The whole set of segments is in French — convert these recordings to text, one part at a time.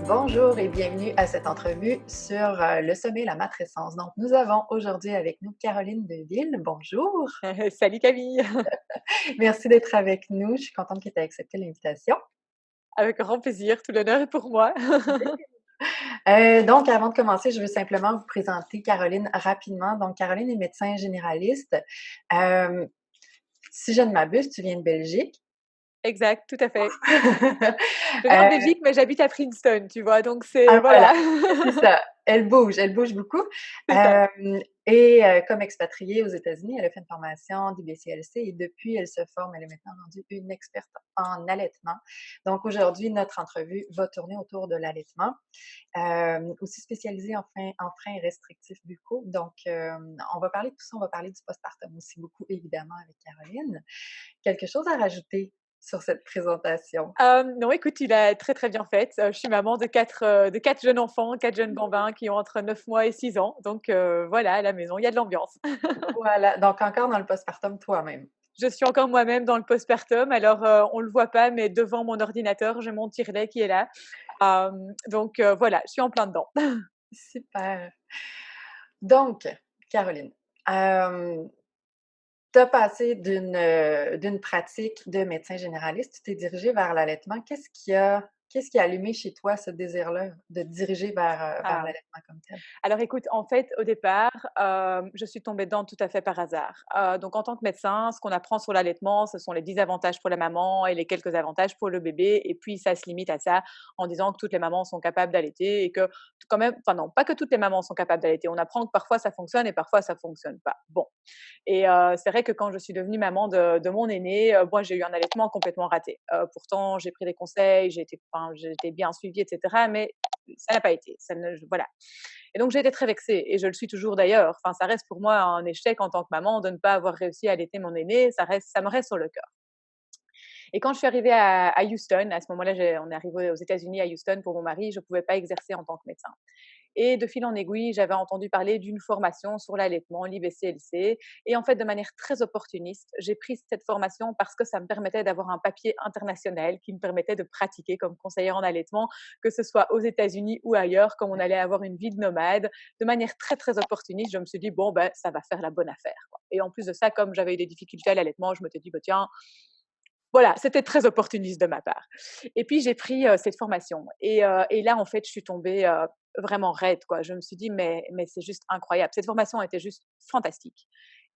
Bonjour et bienvenue à cette entrevue sur le sommet La Matrescence. Donc, nous avons aujourd'hui avec nous Caroline Deville. Bonjour. Salut Camille, Merci d'être avec nous. Je suis contente que tu aies accepté l'invitation. avec grand plaisir, tout l'honneur est pour moi. Donc, avant de commencer, je veux simplement vous présenter Caroline rapidement. Donc, Caroline est médecin généraliste. Euh, Si je ne m'abuse, tu viens de Belgique. Exact, tout à fait. Je viens de Euh, Belgique, mais j'habite à Princeton, tu vois, donc Ah c'est voilà, voilà, c'est ça. Elle bouge beaucoup. c'est ça. Comme expatriée aux États-Unis, elle a fait une formation d'IBCLC et depuis, elle se forme. Elle est maintenant rendue une experte en allaitement. Donc aujourd'hui, notre entrevue va tourner autour de l'allaitement, aussi spécialisée en freins restrictifs buccaux. Donc, on va parler de tout ça. On va parler du postpartum aussi beaucoup, évidemment, avec Caroline. Quelque chose à rajouter sur cette présentation? Non, écoute, il a très, très bien fait. Je suis maman de 4 jeunes enfants, 4 jeunes bambins qui ont entre 9 mois et 6 ans, donc voilà, à la maison, il y a de l'ambiance. Voilà, donc encore dans le postpartum toi-même. Je suis encore moi-même dans le postpartum, alors on le voit pas, mais devant mon ordinateur, j'ai mon tire-lait qui est là. Donc voilà, je suis en plein dedans. Super. Donc, Caroline, tu as passé d'une pratique de médecin généraliste, tu t'es dirigée vers l'allaitement. Qu'est-ce qui a allumé chez toi ce désir-là de te diriger vers Ah. l'allaitement comme tel? Alors écoute, en fait, au départ, je suis tombée dedans tout à fait par hasard. Donc en tant que médecin, ce qu'on apprend sur l'allaitement, ce sont les 10 avantages pour la maman et les quelques avantages pour le bébé et puis ça se limite à ça en disant que toutes les mamans sont capables d'allaiter et que quand même enfin non, pas que toutes les mamans sont capables d'allaiter. On apprend que parfois ça fonctionne et parfois ça fonctionne pas. Bon et c'est vrai que quand je suis devenue maman de mon aîné, moi j'ai eu un allaitement complètement raté. Pourtant j'ai pris des conseils, j'ai été bien suivie et cetera mais ça n'a pas été, ça ne voilà et donc j'ai été très vexée et je le suis toujours d'ailleurs. Enfin, ça reste pour moi un échec en tant que maman de ne pas avoir réussi à allaiter mon aîné, ça me reste sur le cœur. Et quand je suis arrivée à Houston, à ce moment-là, on est arrivé aux États-Unis à Houston pour mon mari, je ne pouvais pas exercer en tant que médecin. Et de fil en aiguille, j'avais entendu parler d'une formation sur l'allaitement, l'IBCLC. Et en fait, de manière très opportuniste, j'ai pris cette formation parce que ça me permettait d'avoir un papier international qui me permettait de pratiquer comme conseillère en allaitement, que ce soit aux États-Unis ou ailleurs, comme on allait avoir une vie de nomade. De manière très, très opportuniste, je me suis dit, bon, ben, ça va faire la bonne affaire, quoi. Et en plus de ça, comme j'avais eu des difficultés à l'allaitement, je me suis dit, bah, tiens, voilà, c'était très opportuniste de ma part. Et puis j'ai pris, cette formation et là, en fait, je suis tombée, vraiment raide, quoi. Je me suis dit: «Mais c'est juste incroyable». Cette formation était juste fantastique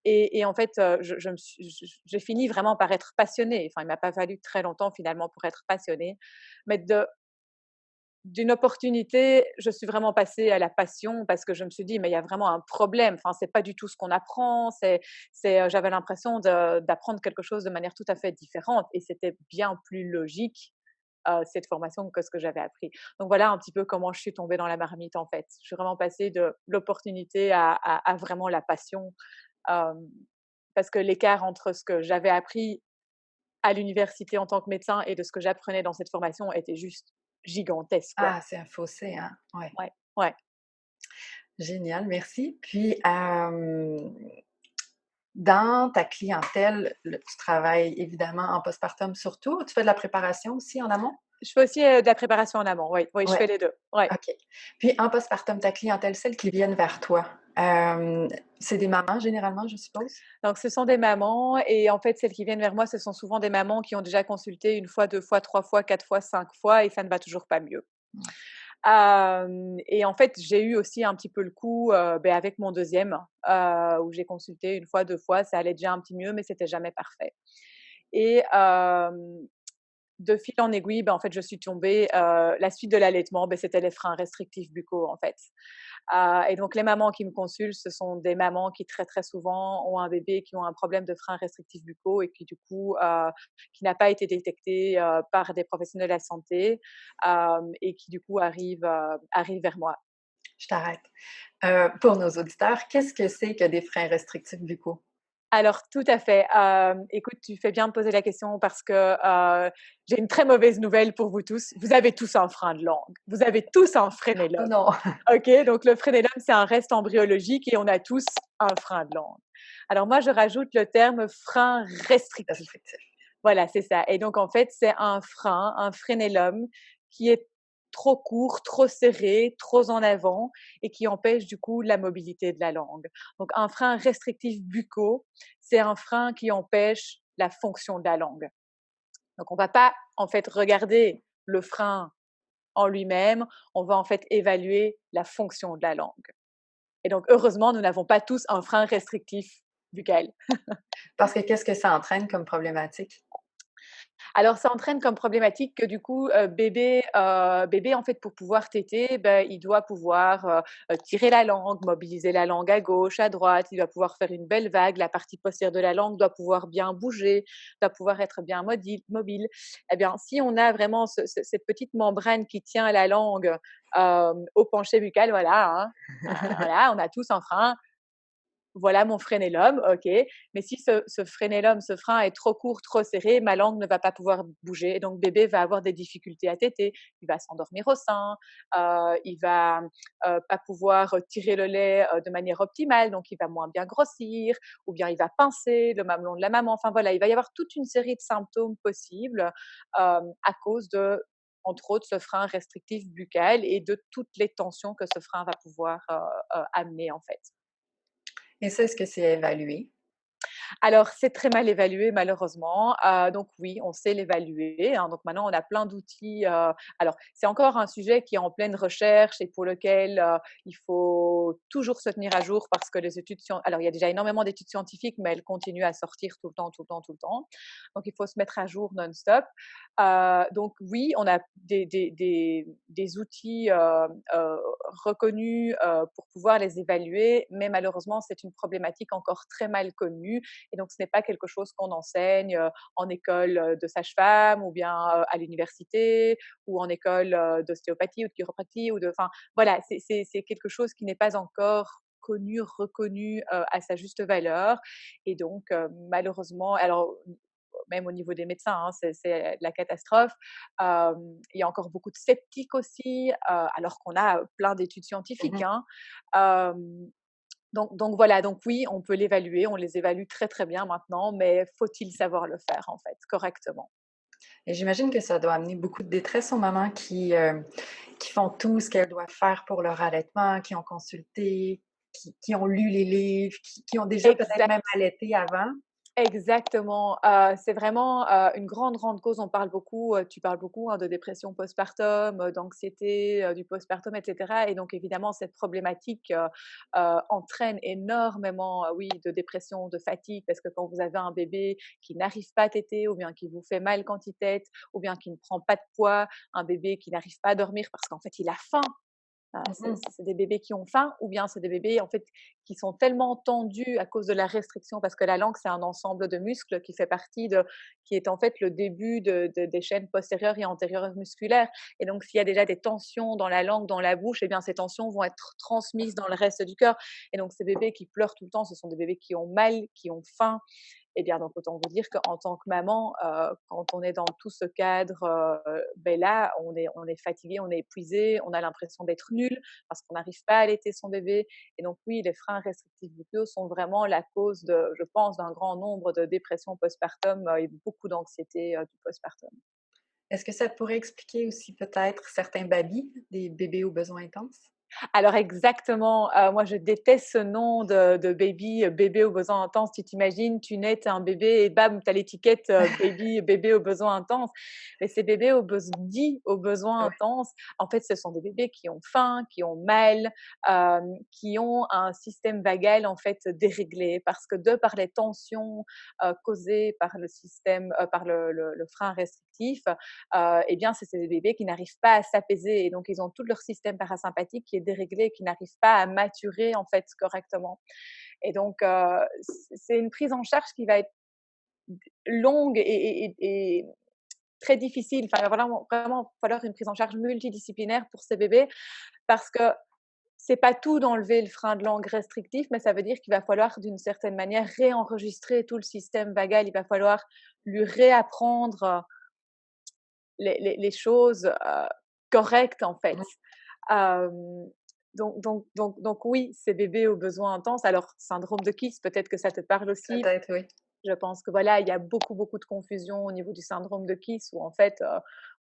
et en fait, je me suis j'ai fini vraiment par être passionnée. Enfin, il m'a pas fallu très longtemps finalement pour être passionnée, mais d'une opportunité, je suis vraiment passée à la passion parce que je me suis dit: «Mais il y a vraiment un problème, enfin, c'est pas du tout ce qu'on apprend, j'avais l'impression d'apprendre quelque chose de manière tout à fait différente et c'était bien plus logique, cette formation que ce que j'avais appris». Donc voilà un petit peu comment je suis tombée dans la marmite, en fait. Je suis vraiment passée de l'opportunité à vraiment la passion, hem, parce que l'écart entre ce que j'avais appris à l'université en tant que médecin et de ce que j'apprenais dans cette formation était juste gigantesque, quoi. Ah, c'est un fossé, hein? Ouais, Ouais, ouais. génial, merci. Puis, dans ta clientèle, tu travailles évidemment en postpartum surtout. Tu fais de la préparation aussi en amont? Je fais aussi, de la préparation en amont, oui, oui, je Ouais, fais les 2. Ouais. OK. Puis en postpartum, ta clientèle, celles qui viennent vers toi, c'est des mamans généralement, je suppose? Donc ce sont des mamans et en fait, celles qui viennent vers moi, ce sont souvent des mamans qui ont déjà consulté 1 fois, 2 fois, 3 fois, 4 fois, 5 fois et ça ne va toujours pas mieux. Ouais. Et en fait, j'ai eu aussi un petit peu le coup, avec mon deuxième, où j'ai consulté 1 fois, 2 fois, ça allait déjà un petit mieux, mais c'était jamais parfait et de fil en aiguille, en fait, je suis tombée, la suite de l'allaitement, c'était les freins restrictifs buccaux, en fait. Et donc les mamans qui me consultent, ce sont des mamans qui très, très souvent ont un bébé qui ont un problème de freins restrictifs buccaux et qui du coup, qui n'a pas été détecté, par des professionnels de la santé, et qui du coup arrivent vers moi. Je t'arrête. Pour nos auditeurs, qu'est-ce que c'est que des freins restrictifs buccaux? Alors tout à fait. Écoute, tu fais bien de poser la question parce que, j'ai une très mauvaise nouvelle pour vous tous. Vous avez tous un frein de langue. Vous avez tous un Oh frénélum. non! OK? Donc le frénélum, c'est un reste embryologique et on a tous un frein de langue. Alors moi, je rajoute le terme frein restrictif. Restrictif. Voilà, c'est ça et donc en fait, c'est un frein, un frénélum qui est trop courts, trop serrés, trop en avant et qui empêchent du coup la mobilité de la langue. Donc un frein restrictif buccaux, c'est un frein qui empêche la fonction de la langue. Donc on va pas en fait regarder le frein en lui-même, on va en fait évaluer la fonction de la langue. Et donc heureusement, nous n'avons pas tous un frein restrictif buccal. Parce que qu'est-ce que ça entraîne comme problématique? Alors ça entraîne comme problématique que du coup, bébé en fait pour pouvoir téter, il doit pouvoir, tirer la langue, mobiliser la langue à gauche, à droite, il doit pouvoir faire une belle vague, la partie postérieure de la langue doit pouvoir bien bouger, doit pouvoir être bien mobile. Eh bien, si on a vraiment cette petite membrane qui tient la langue, au penché buccal, voilà, hein, voilà, on a tous un frein. Voilà mon frénélum, OK. Mais si ce frénélum, ce frein est trop court, trop serré, ma langue ne va pas pouvoir bouger et donc bébé va avoir des difficultés à téter. Il va s'endormir au sein, il va, pas pouvoir tirer le lait, de manière optimale, donc il va moins bien grossir ou bien il va pincer le mamelon de la maman. Enfin voilà, il va y avoir toute une série de symptômes possibles, à cause de, entre autres, ce frein restrictif buccal et de toutes les tensions que ce frein va pouvoir, amener en fait. Et ça, est-ce que c'est évalué? Alors, c'est très mal évalué malheureusement, donc oui, on sait l'évaluer, hein, donc maintenant on a plein d'outils, alors c'est encore un sujet qui est en pleine recherche et pour lequel, il faut toujours se tenir à jour parce que les études alors il y a déjà énormément d'études scientifiques, mais elles continuent à sortir tout le temps, tout le temps, tout le temps, donc il faut se mettre à jour non-stop. Donc oui, on a des outils, reconnus, pour pouvoir les évaluer, mais malheureusement c'est une problématique encore très mal connue et donc ce n'est pas quelque chose qu'on enseigne en école de sage-femme ou bien à l'université ou en école d'ostéopathie ou de chiropratie ou de, enfin voilà, c'est quelque chose qui n'est pas encore connu, reconnu à sa juste valeur. Et donc malheureusement, alors même au niveau des médecins, hein, c'est la catastrophe. Il y a encore beaucoup de sceptiques aussi, alors qu'on a plein d'études scientifiques. Mmh. Hein. Donc voilà, donc oui, on peut l'évaluer, on les évalue très, très bien maintenant, mais faut-il savoir le faire, en fait, correctement? Et j'imagine que ça doit amener beaucoup de détresse aux mamans qui font tout ce qu'elles doivent faire pour leur allaitement, qui ont consulté, qui ont lu les livres, qui ont déjà peut-être même Exact. allaité avant. Exactement, c'est vraiment, une grande, grande cause. On parle beaucoup, tu parles beaucoup, hein, de dépression postpartum, d'anxiété, du postpartum et cetera et donc évidemment cette problématique, entraîne énormément, oui, de dépression, de fatigue parce que quand vous avez un bébé qui n'arrive pas à téter ou bien qui vous fait mal quand il tète ou bien qui ne prend pas de poids, un bébé qui n'arrive pas à dormir parce qu'en fait il a faim. C'est Mmh. c'est des bébés qui ont faim ou bien c'est des bébés, en fait, qui sont tellement tendus à cause de la restriction parce que la langue, c'est un ensemble de muscles qui est en fait le début des chaînes postérieures et antérieures musculaires et donc s'il y a déjà des tensions dans la langue, dans la bouche et bien ces tensions vont être transmises dans le reste du corps et donc ces bébés qui pleurent tout le temps, ce sont des bébés qui ont mal, qui ont faim. Eh bien, donc autant vous dire qu'en tant que maman, quand on est dans tout ce cadre, là, on est fatigué, on est épuisé, on a l'impression d'être nul parce qu'on n'arrive pas à allaiter son bébé et donc oui, les freins restrictifs buccaux sont vraiment la cause de, je pense, d'un grand nombre de dépressions postpartum, et beaucoup d'anxiété, du postpartum. Est-ce que ça pourrait expliquer aussi peut-être certains babys, des bébés aux besoins intenses? Alors exactement, moi je déteste ce nom de baby, bébé aux besoins intenses. Tu t'imagines, tu nais, tu un bébé et bam, tu as l'étiquette, bébé aux besoins intenses. Mais ces bébés dits aux besoins Ouais. intenses, en fait, ce sont des bébés qui ont faim, qui ont mal, qui ont un système vagal en fait déréglé parce que de par les tensions, causées par le système, par le frein restrictif, eh bien, c'est des bébés qui n'arrivent pas à s'apaiser et donc ils ont tout leur système parasympathique qui est déréglé, qui n'arrive pas à maturer en fait correctement. Et donc, c'est une prise en charge qui va être longue et très difficile. Enfin, il va vraiment falloir une prise en charge multidisciplinaire pour ces bébés parce que c'est pas tout d'enlever le frein de langue restrictif, mais ça veut dire qu'il va falloir d'une certaine manière réenregistrer tout le système vagal. Il va falloir lui réapprendre les choses, correctes en fait. Mmh. Hem, donc oui, ces bébés aux besoins intenses. Alors syndrome de Kiss, peut-être que ça te parle aussi? Peut-être, oui. Je pense que voilà, il y a beaucoup, beaucoup de confusion au niveau du syndrome de Kiss où en fait,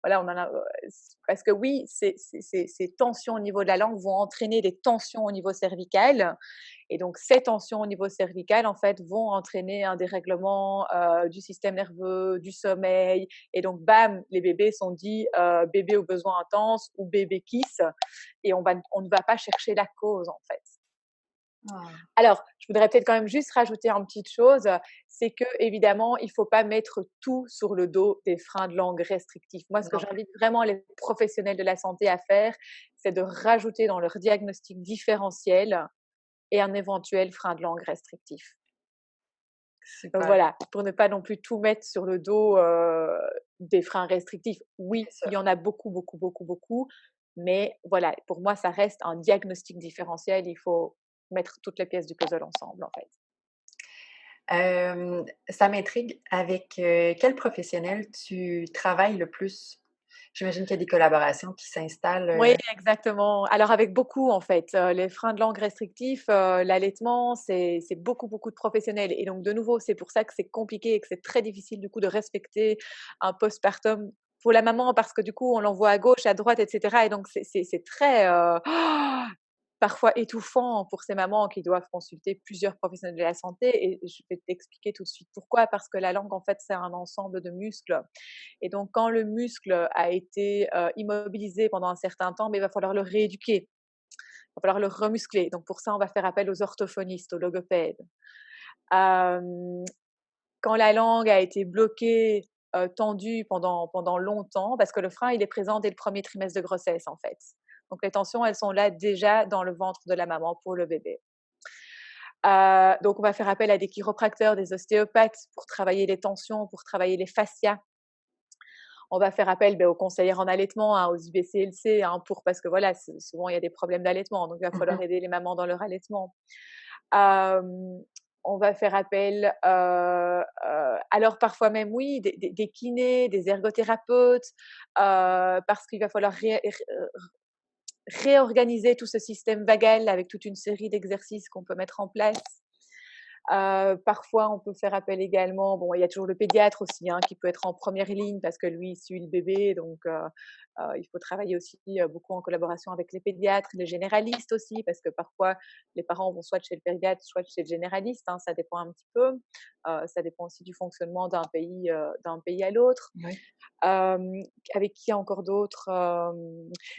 voilà, on en a, parce que oui, ces tensions au niveau de la langue vont entraîner des tensions au niveau cervical et donc ces tensions au niveau cervical, en fait, vont entraîner un dérèglement, du système nerveux, du sommeil et donc bam, les bébés sont dits, bébé aux besoins intenses ou bébé Kiss et on ne va pas chercher la cause, en fait. Ah, Alors, je voudrais peut-être quand même juste rajouter une petite chose, c'est que évidemment, il faut pas mettre tout sur le dos des freins de langue restrictifs. Moi, ce que non plus. j'invite vraiment les professionnels de la santé à faire, c'est de rajouter dans leur diagnostic différentiel et un éventuel frein de langue restrictif. Donc Super, voilà, pour ne pas non plus tout mettre sur le dos, des freins restrictifs. Oui, c'est il y sûr. en a beaucoup, beaucoup, beaucoup, beaucoup, mais voilà, pour moi, ça reste un diagnostic différentiel. Il faut mettre toutes les pièces du puzzle ensemble, en fait. Ça m'intrigue avec, quel professionnel tu travailles le plus? J'imagine qu'il y a des collaborations qui s'installent, Oui, exactement. Alors avec beaucoup en fait, les freins de langue restrictifs, l'allaitement, c'est beaucoup, beaucoup de professionnels et donc de nouveau, c'est pour ça que c'est compliqué et que c'est très difficile du coup de respecter un postpartum pour la maman parce que du coup, on l'envoie à gauche, à droite et cetera et donc c'est très, parfois étouffant pour ces mamans qui doivent consulter plusieurs professionnels de la santé et je vais t'expliquer tout de suite pourquoi. Parce que la langue en fait, c'est un ensemble de muscles et donc, quand le muscle a été immobilisé pendant un certain temps, mais il va falloir le rééduquer, il va falloir le remuscler. Donc, pour ça, on va faire appel aux orthophonistes, aux logopèdes. Euh, Quand la langue a été bloquée, tendue pendant longtemps, parce que le frein, il est présent dès le premier trimestre de grossesse, en fait. Donc, les tensions, elles sont là déjà dans le ventre de la maman pour le bébé. Donc, on va faire appel à des chiropracteurs, des ostéopathes pour travailler les tensions, pour travailler les fascias. On va faire appel, aux conseillères en allaitement, hein, aux IBCLC, hein, parce que voilà, souvent il y a des problèmes d'allaitement, donc il va mmh falloir aider les mamans dans leur allaitement. Hem, on va faire appel, alors parfois même oui, des kinés, des ergothérapeutes, parce qu'il va falloir réorganiser tout ce système vagal avec toute une série d'exercices qu'on peut mettre en place. Parfois, on peut faire appel également, bon, il y a toujours le pédiatre aussi, hein, qui peut être en première ligne parce que lui, il suit le bébé, donc il faut travailler aussi, beaucoup en collaboration avec les pédiatres, les généralistes aussi, parce que parfois les parents vont soit chez le pédiatre, soit chez le généraliste, hein, ça dépend un petit peu. Ça dépend aussi du fonctionnement d'un pays à l'autre. Oui. Hem, avec qui encore d'autres?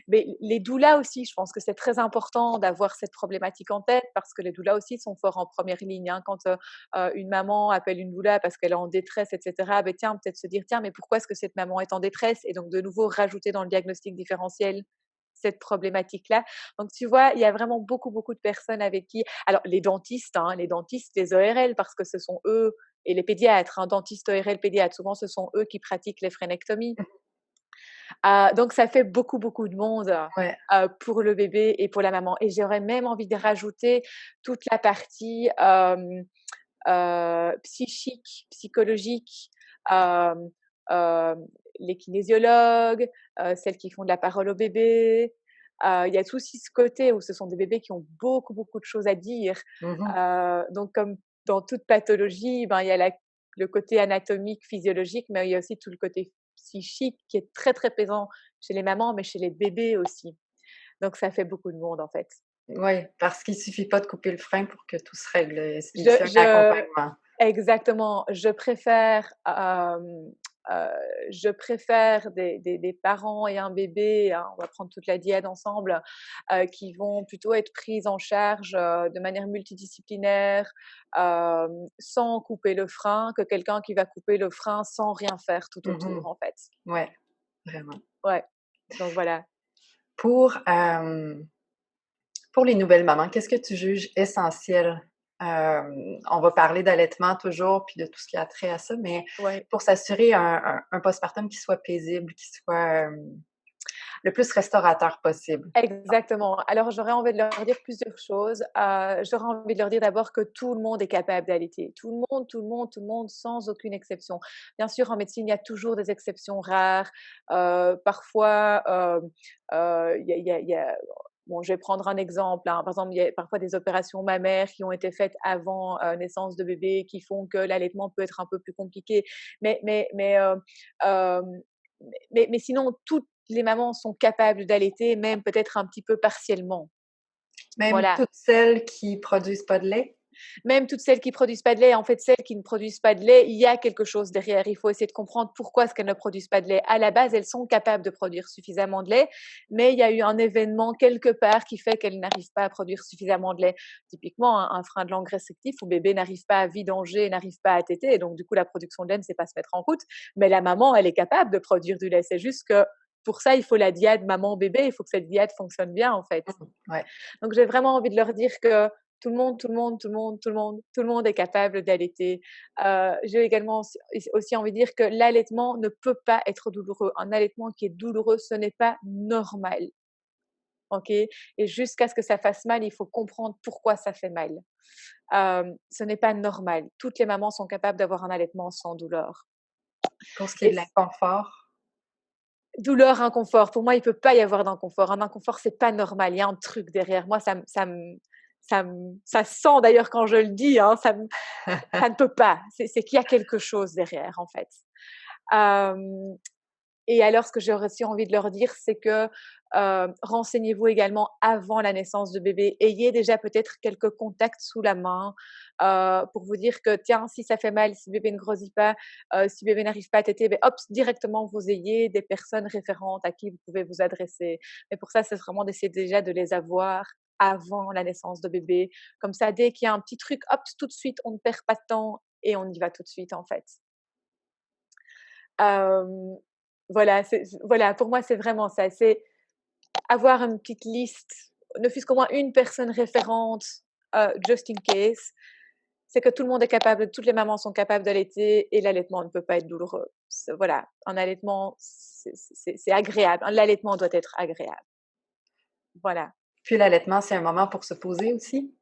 Mais les doulas aussi, je pense que c'est très important d'avoir cette problématique en tête parce que les doulas aussi sont forts en première ligne, hein. Quand, une maman appelle une doula parce qu'elle est en détresse et cetera, beh, tiens, peut-être se dire: «Tiens, mais pourquoi est-ce que cette maman est en détresse?» et donc de nouveau rajouter dans le diagnostic différentiel cette problématique-là. Donc tu vois, il y a vraiment beaucoup, beaucoup de personnes avec qui alors les dentistes, hein, les ORL parce que ce sont eux et les pédiatres, hein, dentistes, ORL, pédiatres, souvent ce sont eux qui pratiquent les frénectomies. Mmh. Donc ça fait beaucoup, beaucoup de monde, Ouais. pour le bébé et pour la maman et j'aurais même envie de rajouter toute la partie, psychique, psychologique, hem, hem, les kinésiologues, celles qui font de la parole au bébé. Il y a tout aussi ce côté où ce sont des bébés qui ont beaucoup, beaucoup de choses à dire. Mmh. Donc comme dans toute pathologie, ben, il y a le côté anatomique, physiologique, mais il y a aussi tout le côté psychique qui est très, très présent chez les mamans, mais chez les bébés aussi. Donc ça fait beaucoup de monde, en fait. Oui, parce qu'il suffit pas de couper le frein pour que tout se règle, Je c'est un je accompagnement. Exactement. Heu, je préfère des parents et un bébé, hein, on va prendre toute la diade ensemble, qui vont plutôt être prises en charge, de manière multidisciplinaire, sans couper le frein, que quelqu'un qui va couper le frein sans rien faire tout Mmh. autour, en fait. Ouais, vraiment. Ouais, donc voilà. Pour, pour les nouvelles mamans, qu'est-ce que tu juges essentiel? On va parler d'allaitement toujours, puis de tout ce qui a trait à ça, mais Ouais. pour s'assurer un postpartum qui soit paisible, qui soit, le plus restaurateur possible. Exactement. Alors, j'aurais envie de leur dire plusieurs choses. J'aurais envie de leur dire d'abord que tout le monde est capable d'allaiter. Tout le monde, tout le monde, tout le monde, sans aucune exception. Bien sûr, en médecine, il y a toujours des exceptions rares. Parfois, il y a Bon, je vais prendre un exemple, hein. Par exemple, il y a parfois des opérations mammaires qui ont été faites avant, naissance de bébé qui font que l'allaitement peut être un peu plus compliqué. Mais hem, mais sinon, toutes les mamans sont capables d'allaiter, même peut-être un petit peu partiellement. Même Voilà. toutes celles qui produisent pas de lait? Même toutes celles qui produisent pas de lait, en fait, celles qui ne produisent pas de lait, il y a quelque chose derrière. Il faut essayer de comprendre pourquoi est-ce qu'elles ne produisent pas de lait. À la base, elles sont capables de produire suffisamment de lait, mais il y a eu un événement quelque part qui fait qu'elles n'arrivent pas à produire suffisamment de lait. Typiquement, un frein de langue restrictif où bébé n'arrive pas à vidanger, n'arrive pas à téter, et donc du coup, la production de lait ne sait pas se mettre en route. Mais la maman, elle est capable de produire du lait. C'est juste que pour ça, il faut la diade maman-bébé. Il faut que cette diade fonctionne bien, en fait. Mmh, ouais. Donc j'ai vraiment envie de leur dire que tout le monde, tout le monde, tout le monde, tout le monde, tout le monde est capable d'allaiter. J'ai également aussi envie de dire que l'allaitement ne peut pas être douloureux. Un allaitement qui est douloureux, ce n'est pas normal. OK? Et jusqu'à ce que ça fasse mal, il faut comprendre pourquoi ça fait mal. Ce n'est pas normal. Toutes les mamans sont capables d'avoir un allaitement sans douleur. Pour ce qui est Et de l'inconfort? douleur, inconfort, pour moi, il peut pas y avoir d'inconfort. Un inconfort, c'est pas normal. Il y a un truc derrière. Moi, ça se sent d'ailleurs quand je le dis, hein, ça ne peut pas. C'est qu'il y a quelque chose derrière, en fait. Hem Et alors, ce que j'aurais aussi envie de leur dire, c'est que, renseignez-vous également avant la naissance de bébé. Ayez déjà peut-être quelques contacts sous la main, pour vous dire que tiens, si ça fait mal, si bébé ne grossit pas, si bébé n'arrive pas à téter, beh, hop, directement vous ayez des personnes référentes à qui vous pouvez vous adresser. Mais pour ça, c'est vraiment d'essayer déjà de les avoir avant la naissance de bébé. Comme ça, dès qu'il y a un petit truc, hop, tout de suite, on ne perd pas de temps et on y va tout de suite, en fait. Hem, voilà, voilà, pour moi, c'est vraiment ça, c'est avoir une petite liste, ne fût-ce qu'au moins une personne référente, just in case. C'est que tout le monde est capable, toutes les mamans sont capables d'allaiter et l'allaitement ne peut pas être douloureux. Voilà, un allaitement, c'est agréable. L'allaitement doit être agréable. Voilà. Puis l'allaitement, c'est un moment pour se poser aussi.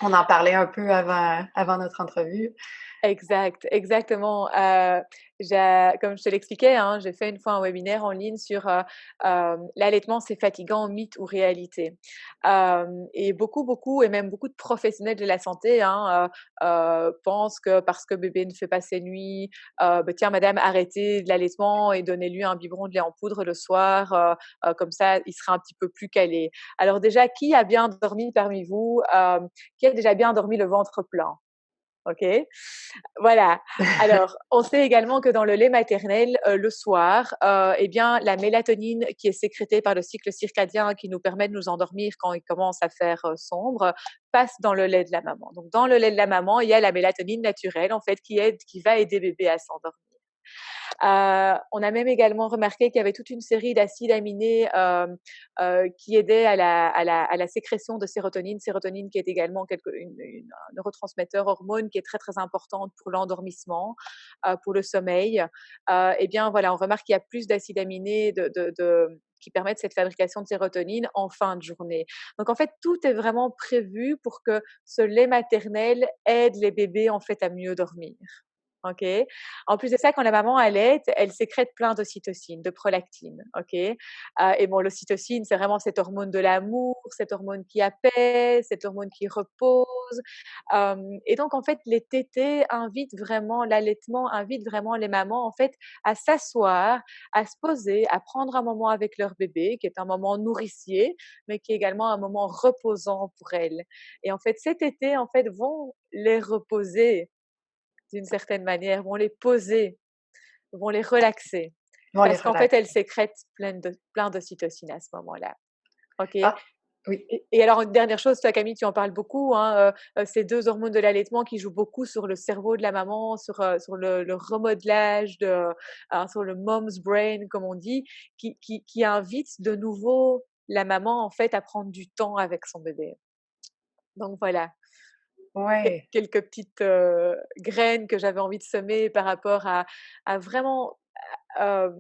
On en parlait un peu avant notre entrevue. Exact, exactement. Comme je te l'expliquais, hein, j'ai fait une fois un webinaire en ligne sur l'allaitement, c'est fatigant, mythe ou réalité. Et beaucoup, et même beaucoup de professionnels de la santé, hein, pensent que parce que bébé ne fait pas ses nuits, bah, tiens, madame, arrêtez de l'allaitement et donnez-lui un biberon de lait en poudre le soir, comme ça, il sera un petit peu plus calé. Alors déjà, qui a bien dormi parmi vous? Qui a déjà bien dormi le ventre plein? OK? Voilà. Alors, on sait également que dans le lait maternel, le soir, eh bien, la mélatonine qui est sécrétée par le cycle circadien qui nous permet de nous endormir quand il commence à faire, sombre, passe dans le lait de la maman. Donc dans le lait de la maman, il y a la mélatonine naturelle, en fait, qui va aider bébé à s'endormir. On a même également remarqué qu'il y avait toute une série d'acides aminés qui aidaient à la sécrétion de sérotonine. Sérotonine qui est également un neurotransmetteur hormone qui est très très importante pour l'endormissement, pour le sommeil. Eh bien voilà, on remarque qu'il y a plus d'acides aminés qui permettent cette fabrication de sérotonine en fin de journée. Donc en fait, tout est vraiment prévu pour que ce lait maternel aide les bébés en fait à mieux dormir. OK. En plus de ça, quand la maman allaite, elle sécrète plein d'ocytocine, de prolactine, OK? Et bon, l'ocytocine, c'est vraiment cette hormone de l'amour, cette hormone qui apaise, cette hormone qui repose. Et donc en fait, les tétés invitent vraiment l'allaitement invite vraiment les mamans, en fait, à s'asseoir, à se poser, à prendre un moment avec leur bébé, qui est un moment nourricier, mais qui est également un moment reposant pour elles. Et en fait, ces tétés, en fait, vont les reposer d'une certaine manière, vont les poser, vont les relaxer. Ils vont les Parce qu'en fait, elles relaxer. sécrètent plein d'ocytocine à ce moment-là. OK? Ah, oui. Et alors, une dernière chose, toi, Camille, tu en parles beaucoup, hein, ces 2 hormones de l'allaitement qui jouent beaucoup sur le cerveau de la maman, sur le remodelage sur le mom's brain, comme on dit, qui invitent de nouveau la maman, en fait, à prendre du temps avec son bébé. Donc voilà. Ouais. Quelques petites, graines que j'avais envie de semer par rapport à vraiment, hem,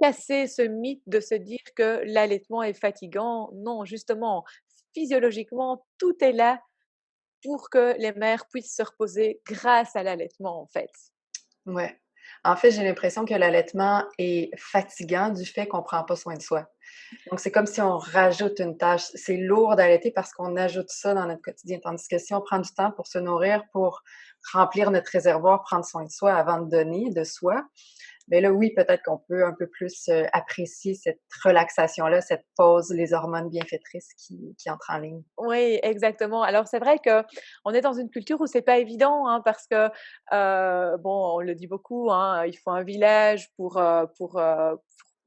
casser ce mythe de se dire que l'allaitement est fatigant. Non, justement, physiologiquement, tout est là pour que les mères puissent se reposer grâce à l'allaitement, en fait. Ouais. En fait, j'ai l'impression que l'allaitement est fatigant du fait qu'on prend pas soin de soi. Donc, c'est comme si on rajoute une tâche. C'est lourd d'allaiter parce qu'on ajoute ça dans notre quotidien. Tandis que si on prend du temps pour se nourrir, pour remplir notre réservoir, prendre soin de soi avant de donner de soi, mais là, oui, peut-être qu'on peut un peu plus apprécier cette relaxation-là, cette pause, les hormones bienfaitrices qui entrent en ligne. Oui, exactement. Alors c'est vrai que on est dans une culture où c'est pas évident, hein, parce que, bon, on le dit beaucoup, hein, il faut un village pour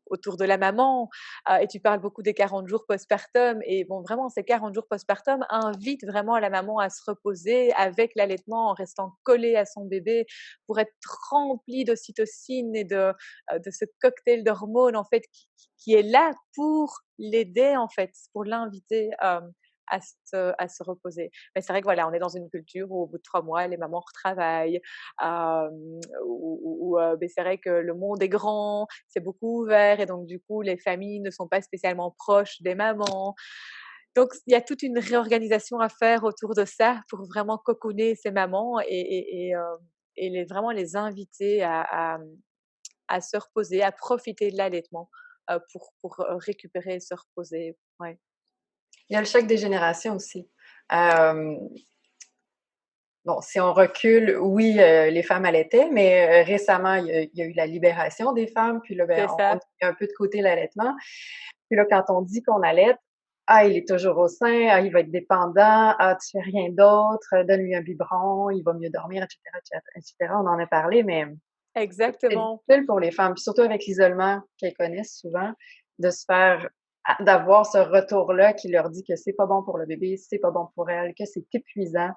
autour de la maman, et tu parles beaucoup des 40 jours postpartum et bon, vraiment ces 40 jours postpartum invitent vraiment la maman à se reposer avec l'allaitement en restant collée à son bébé pour être remplie d'ocytocine et de ce cocktail d'hormones, en fait, qui est là pour l'aider, en fait, pour l'inviter, à se reposer. Mais c'est vrai que voilà, on est dans une culture où au bout de 3 mois, les mamans retravaillent, beh, c'est vrai que le monde est grand, c'est beaucoup ouvert et donc du coup, les familles ne sont pas spécialement proches des mamans. Donc il y a toute une réorganisation à faire autour de ça pour vraiment cocooner ces mamans et vraiment les inviter à se reposer, à profiter de l'allaitement, pour récupérer et se reposer. Ouais. Il y a le choc des générations aussi. Hem, bon, si on recule, oui, les femmes allaitaient, mais récemment, il y a eu la libération des femmes, puis là, ben, C'est on ça. met un peu de côté l'allaitement. Puis là, quand on dit qu'on allaite: «Ah, il est toujours au sein, ah, il va être dépendant, ah, tu fais rien d'autre, donne-lui un biberon, il va mieux dormir» et cetera. On en a parlé, mais c'est Exactement. difficile pour les femmes, puis surtout avec l'isolement qu'elles connaissent souvent, de se faire d'avoir ce retour-là qui leur dit que c'est pas bon pour le bébé, c'est pas bon pour elle, que c'est épuisant.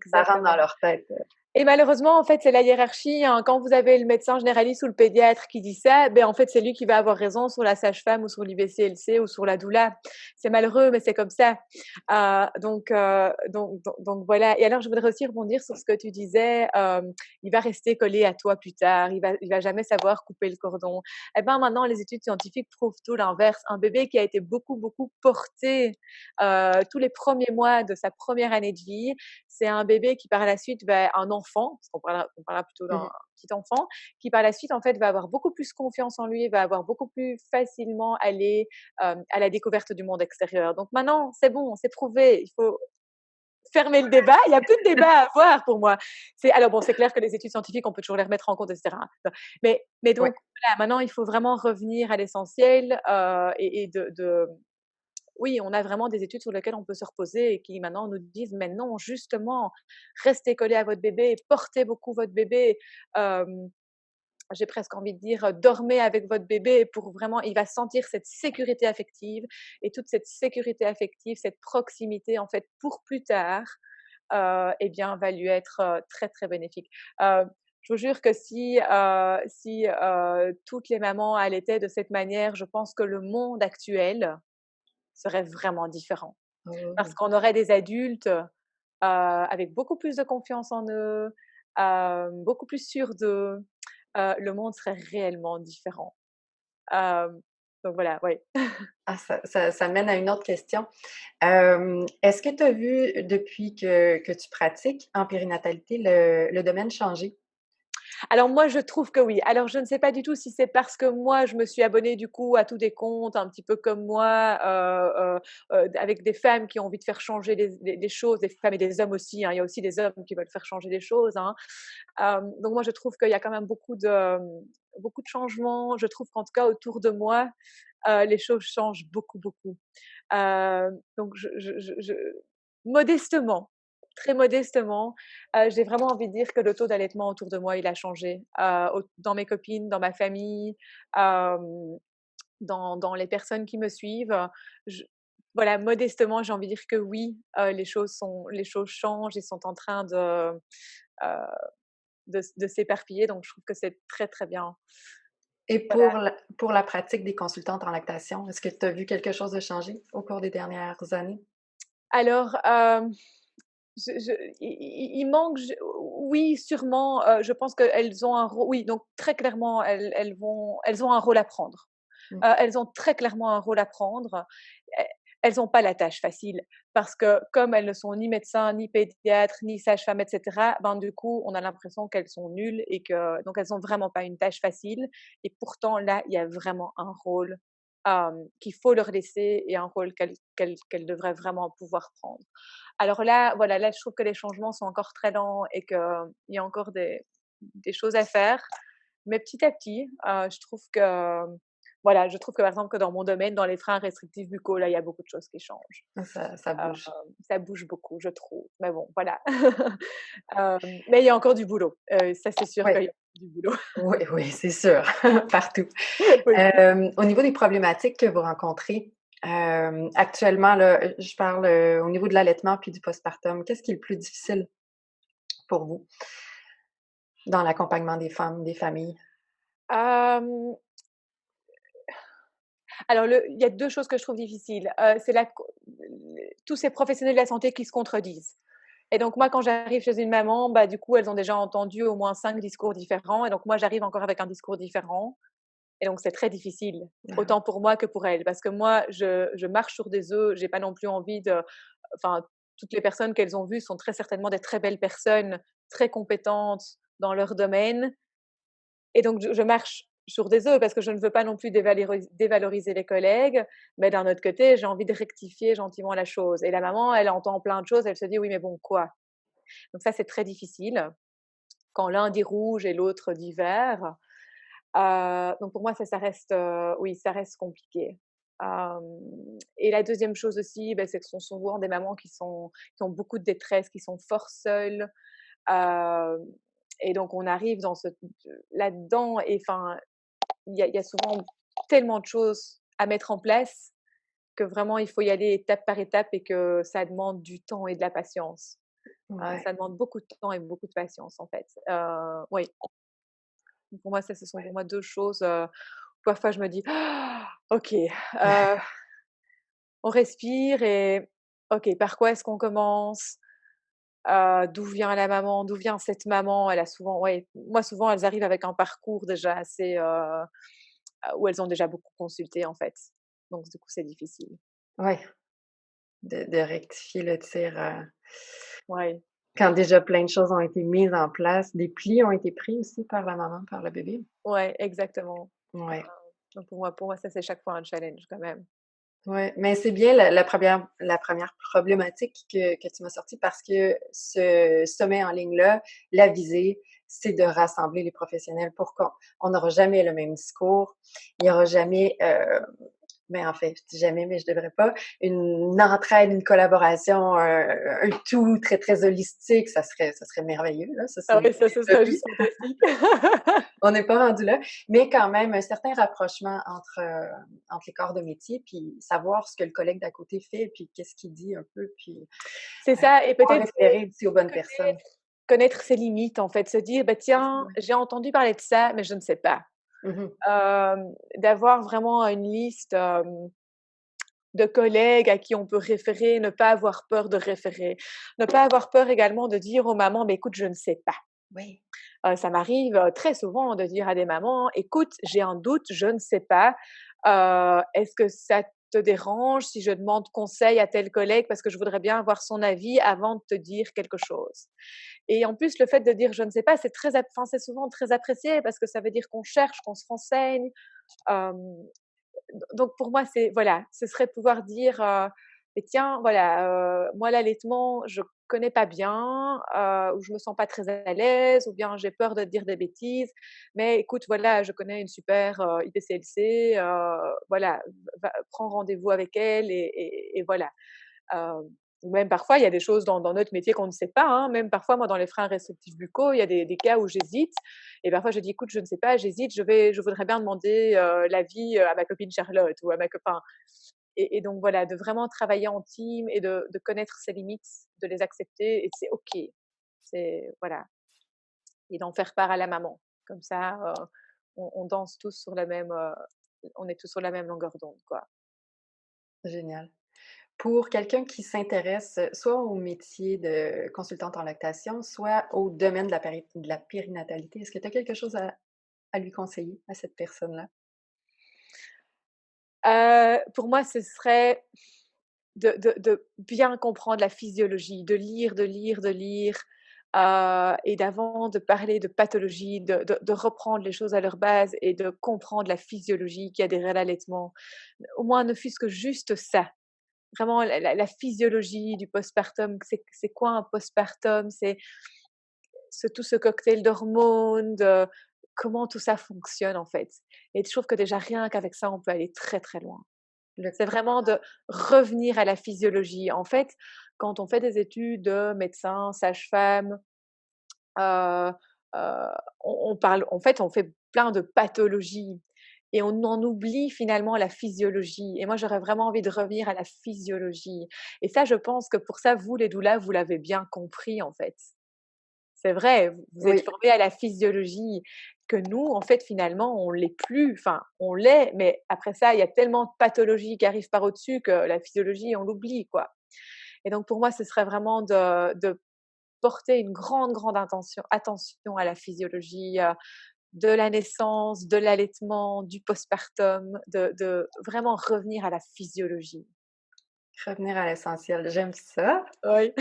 Ça rentre dans Exactement. leur tête. Et malheureusement, en fait, c'est la hiérarchie, hein. Quand vous avez le médecin généraliste ou le pédiatre qui dit ça, ben, en fait, c'est lui qui va avoir raison sur la sage-femme ou sur l'IBCLC ou sur la doula. C'est malheureux, mais c'est comme ça. Donc voilà. Et alors, je voudrais aussi rebondir sur ce que tu disais, il va rester collé à toi plus tard, il va jamais savoir couper le cordon. Eh ben, maintenant, les études scientifiques prouvent tout l'inverse. Un bébé qui a été beaucoup, beaucoup porté, tous les premiers mois de sa première année de vie, c'est un bébé qui par la suite va un enfant, parce qu'on parlera plutôt d'un Mmh. petit enfant, qui par la suite en fait va avoir beaucoup plus confiance en lui, va avoir beaucoup plus facilement aller, à la découverte du monde extérieur. Donc maintenant, c'est bon, c'est prouvé, il faut fermer le débat, il y a plus de débat à avoir pour moi. C'est alors bon, c'est clair que les études scientifiques, on peut toujours les remettre en compte et cetera. Mais Ouais. donc voilà, maintenant il faut vraiment revenir à l'essentiel, et de oui, on a vraiment des études sur lesquelles on peut se reposer et qui maintenant nous disent: «Mais non, justement, restez collés à votre bébé, portez beaucoup votre bébé». Hem, j'ai presque envie de dire, dormez avec votre bébé pour vraiment il va sentir cette sécurité affective et toute cette sécurité affective, cette proximité, en fait, pour plus tard, et bien, va lui être, très, très bénéfique. Heu, je vous jure que si toutes les mamans allaitaient de cette manière, je pense que le monde actuel serait vraiment différent. Parce Oh. qu'on aurait des adultes, avec beaucoup plus de confiance en eux, beaucoup plus sûrs d'eux, le monde serait réellement différent. Hem, donc voilà, oui. Ah, ça mène à une autre question. Est-ce que tu as vu depuis que tu pratiques en périnatalité le domaine changer? Alors moi, je trouve que oui. Alors je ne sais pas du tout si c'est parce que moi, je me suis abonnée du coup à tous des comptes un petit peu comme moi, avec des femmes qui ont envie de faire changer les choses, des femmes et des hommes aussi, hein. Il y a aussi des hommes qui veulent faire changer les choses, hein. Donc moi, je trouve qu'il y a quand même beaucoup de changements. Je trouve qu'en tout cas autour de moi, les choses changent beaucoup, beaucoup. Donc modestement, très modestement, j'ai vraiment envie de dire que le taux d'allaitement autour de moi, il a changé, dans mes copines, dans ma famille, hem, dans les personnes qui me suivent. Je voilà, modestement, j'ai envie de dire que oui, les choses changent et sont en train heu, de s'éparpiller, donc je trouve que c'est très, très bien. Et Voilà. pour la pratique des consultantes en lactation, est-ce que tu as vu quelque chose de changer au cours des dernières années? Alors, je il manque je oui, sûrement, je pense qu'elles ont un rôle oui, donc très clairement, elles ont un rôle à prendre. Mmh. Elles ont très clairement un rôle à prendre. E elles ont pas la tâche facile parce que comme elles ne sont ni médecins, ni pédiatres, ni sages-femmes et cetera, ben, du coup, on a l'impression qu'elles sont nulles et que donc elles ont vraiment pas une tâche facile et pourtant là, il y a vraiment un rôle qu'il faut leur laisser et un rôle qu'elles devraient vraiment pouvoir prendre. Alors là, voilà, là, je trouve que les changements sont encore très lents et qu'il y a encore des choses à faire. Mais petit à petit, je trouve que, voilà, je trouve que par exemple que dans mon domaine, dans les freins restrictifs buccaux, là, il y a beaucoup de choses qui changent. Ça Heu, bouge. Ça bouge beaucoup, je trouve. Mais bon, voilà. Mais il y a encore du boulot. Ça, c'est sûr Oui, qu'il y a du boulot. oui, oui, c'est sûr, partout. Oui. Au niveau des problématiques que vous rencontrez, actuellement, là, je parle, au niveau de l'allaitement puis du postpartum, qu'est-ce qui est le plus difficile pour vous dans l'accompagnement des femmes, des familles? Hem, alors il y a 2 choses que je trouve difficiles. C'est la co tous ces professionnels de la santé qui se contredisent. Et donc moi, quand j'arrive chez une maman, bah, du coup, elles ont déjà entendu au moins 5 discours différents et donc moi, j'arrive encore avec un discours différent et donc c'est très difficile, Ah, autant pour moi que pour elles. Parce que moi, je marche sur des œufs, j'ai pas non plus envie de enfin, toutes les personnes qu'elles ont vues sont très certainement des très belles personnes, très compétentes dans leur domaine et donc je marche sur des œufs parce que je ne veux pas non plus dévaloriser les collègues, mais d'un autre côté, j'ai envie de rectifier gentiment la chose et la maman, elle entend plein de choses, elle se dit: «Oui, mais bon, quoi?» Donc ça, c'est très difficile quand l'un dit rouge et l'autre dit vert. Donc pour moi, ça reste, oui, ça reste compliqué. Et la deuxième chose aussi, bah, c'est que ce sont souvent des mamans qui ont beaucoup de détresse, qui sont fort seules. Heu et donc on arrive dans ce là-dedans et enfin, il y a souvent tellement de choses à mettre en place que vraiment il faut y aller étape par étape et que ça demande du temps et de la patience. ouais. Ça demande beaucoup de temps et beaucoup de patience, en fait. Oui, pour moi, ça, ce sont pour moi 2 choses, parfois je me dis: «Ah, OK, on respire et OK, par quoi est-ce qu'on commence? D'où vient la maman? D'où vient cette maman?» Elle a souvent ouais, moi, souvent, elles arrivent avec un parcours déjà assez, où elles ont déjà beaucoup consulté, en fait. Donc du coup, c'est difficile. Ouais, de rectifier le tir, Ouais, quand déjà plein de choses ont été mises en place, des plis ont été pris aussi par la maman, par le bébé. ouais, exactement. Ouais, Donc pour moi, ça, c'est chaque fois un challenge quand même. ouais, mais c'est bien la première problématique que tu m'as sortie parce que ce sommet en ligne-là, la visée, c'est de rassembler les professionnels pour qu'on n'aura jamais le même discours. Il y aura jamais, mais en fait, je dis jamais, mais je devrais pas, une entraide, une collaboration, un tout très, très holistique, ça serait merveilleux, là, ça, c'est Ah une ouais, ça, ce serait utopie. juste fantastique. On n'est pas rendu là, mais quand même un certain rapprochement entre les corps de métier, puis savoir ce que le collègue d'à côté fait, puis qu'est-ce qu'il dit un peu, puis, C'est ça et pouvoir peut-être c'est référer aussi aux bonnes personnes. connaître ses limites, en fait, se dire: «Bah, C'est ça, tiens, ouais. j'ai entendu parler de ça, mais je ne sais pas». Mmh. D'avoir vraiment une liste, de collègues à qui on peut référer, ne pas avoir peur de référer. Ne pas avoir peur également de dire aux mamans: «Beh, écoute, je ne sais pas». Oui. Ça m'arrive, très souvent de dire à des mamans: «Écoute, j'ai un doute, je ne sais pas, est-ce que ça te dérange si je demande conseil à tel collègue parce que je voudrais bien avoir son avis avant de te dire quelque chose?» Et en plus, le fait de dire: «Je ne sais pas», c'est très ap enfin, c'est souvent très apprécié parce que ça veut dire qu'on cherche, qu'on se renseigne. Hem, donc pour moi, c'est voilà, ce serait pouvoir dire, «Et tiens, voilà, moi l'allaitement, je connais pas bien, ou je me sens pas très à l'aise, ou bien j'ai peur de dire des bêtises, mais écoute, voilà, je connais une super, IPCLC, voilà, va prends rendez-vous avec elle et voilà». Heu, ou même parfois, il y a des choses dans notre métier qu'on ne sait pas, hein. Même parfois, moi, dans les freins restrictifs buccaux, il y a des cas où j'hésite et parfois je dis: «Écoute, je ne sais pas, j'hésite, je voudrais bien demander, l'avis, à ma copine Charlotte ou à ma copain». Et donc voilà, de vraiment travailler en team et de connaître ses limites, de les accepter et c'est OK. C'est voilà et d'en faire part à la maman. Comme ça, on danse tous sur la même, on est tous sur la même longueur d'onde, quoi. Génial. Pour quelqu'un qui s'intéresse, soit au métier de consultante en lactation, soit au domaine de la périnatalité, est-ce que tu as quelque chose à lui conseiller, à cette personne-là? Pour moi, ce serait de bien comprendre la physiologie, de lire, de lire, de lire, et d'avant de parler de pathologie, de reprendre les choses à leur base et de comprendre la physiologie qu'il y a derrière l'allaitement. Au moins, ne fût-ce que juste ça. Vraiment la physiologie du postpartum, c'est quoi un postpartum? C'est tout ce cocktail d'hormones, de comment tout ça fonctionne en fait. Et je trouve que déjà rien qu'avec ça, on peut aller très, très loin. Le C'est vraiment de revenir à la physiologie. En fait, quand on fait des études de médecin, sage-femme, heu on parle en fait, on fait plein de pathologies et on en oublie finalement la physiologie et moi, j'aurais vraiment envie de revenir à la physiologie et ça, je pense que pour ça, vous les doulas, vous l'avez bien compris en fait. C'est vrai, vous êtes oui, formés à la physiologie que nous, en fait, finalement, on l'est plus. Enfin, on l'est, mais après ça, il y a tellement de pathologies qui arrivent par au-dessus que la physiologie, on l'oublie, quoi. Et donc pour moi, ce serait vraiment de porter une grande, grande attention à la physiologie, de la naissance, de l'allaitement, du postpartum, de vraiment revenir à la physiologie. revenir à l'essentiel, j'aime ça. Oui.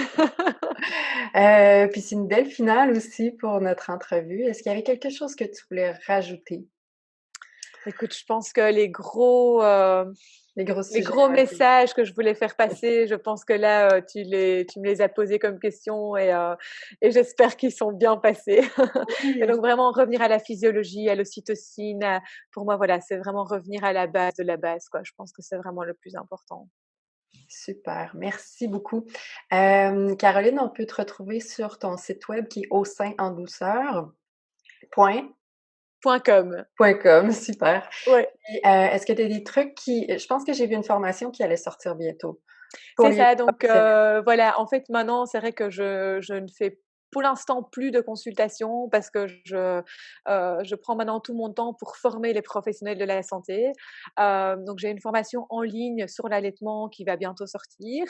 Puis c'est une belle finale aussi pour notre entrevue. Est-ce qu'il y avait quelque chose que tu voulais rajouter? Écoute, je pense que Les gros les sujets gros ont été messages que je voulais faire passer, je pense que là, tu me les as posés comme questions et j'espère qu'ils sont bien passés. Et oui, donc vraiment revenir à la physiologie, à l'ocytocine, pour moi, voilà, c'est vraiment revenir à la base de la base, quoi. Je pense que c'est vraiment le plus important. super, merci beaucoup. Caroline, on peut te retrouver sur ton site web qui est au sein en douceur. Point Point com. point com, super. Ouais, Et est-ce que tu as des trucs qui je pense que j'ai vu une formation qui allait sortir bientôt pour c'est les ça. Donc professionnels. voilà, en fait, maintenant, c'est vrai que je ne fais pour l'instant plus de consultations parce que je prends maintenant tout mon temps pour former les professionnels de la santé. Donc j'ai une formation en ligne sur l'allaitement qui va bientôt sortir.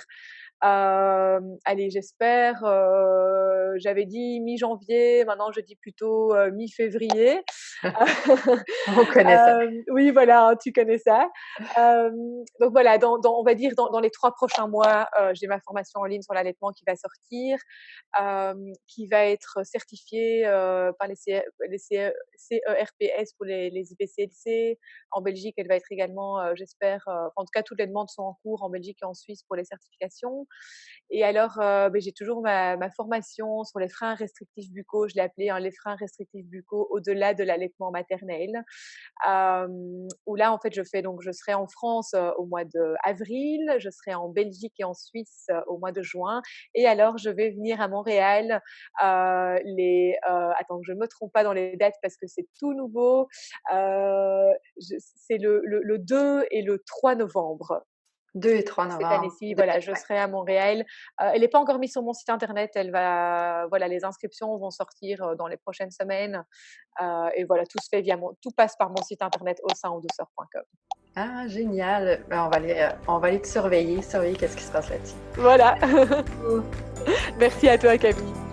Allez, j'espère, j'avais dit mi-janvier, maintenant je dis plutôt, mi-février. On connaît ça. Oui, voilà, hein, tu connais ça. Donc voilà, on va dire dans les 3 prochains mois, j'ai ma formation en ligne sur l'allaitement qui va sortir, qui va être certifiée, par les CERPS pour les IBCLC. En Belgique, elle va être également, j'espère, en tout cas, toutes les demandes sont en cours en Belgique et en Suisse pour les certifications. Et alors, j'ai toujours ma formation sur les freins restrictifs buccaux, je l'ai appelé, hein, les freins restrictifs buccaux au-delà de l'allaitement maternel. Où là, en fait, je serai en France, au mois d'avril, je serai en Belgique et en Suisse, au mois de juin et alors je vais venir à Montréal, attends que je ne me trompe pas dans les dates parce que c'est tout nouveau, c'est le 2 et le 3 novembre. 2 et 3 Cette novembre année-ci, voilà, je 2020. serai à Montréal. Elle n'est pas encore mise sur mon site internet. Voilà, les inscriptions vont sortir dans les prochaines semaines. Et voilà, tout passe par mon site internet au sein en douceur.com. Ah génial! Ben, on va aller te surveiller qu'est-ce qui se passe là-dessus. Voilà. Oh. Merci à toi, Camille.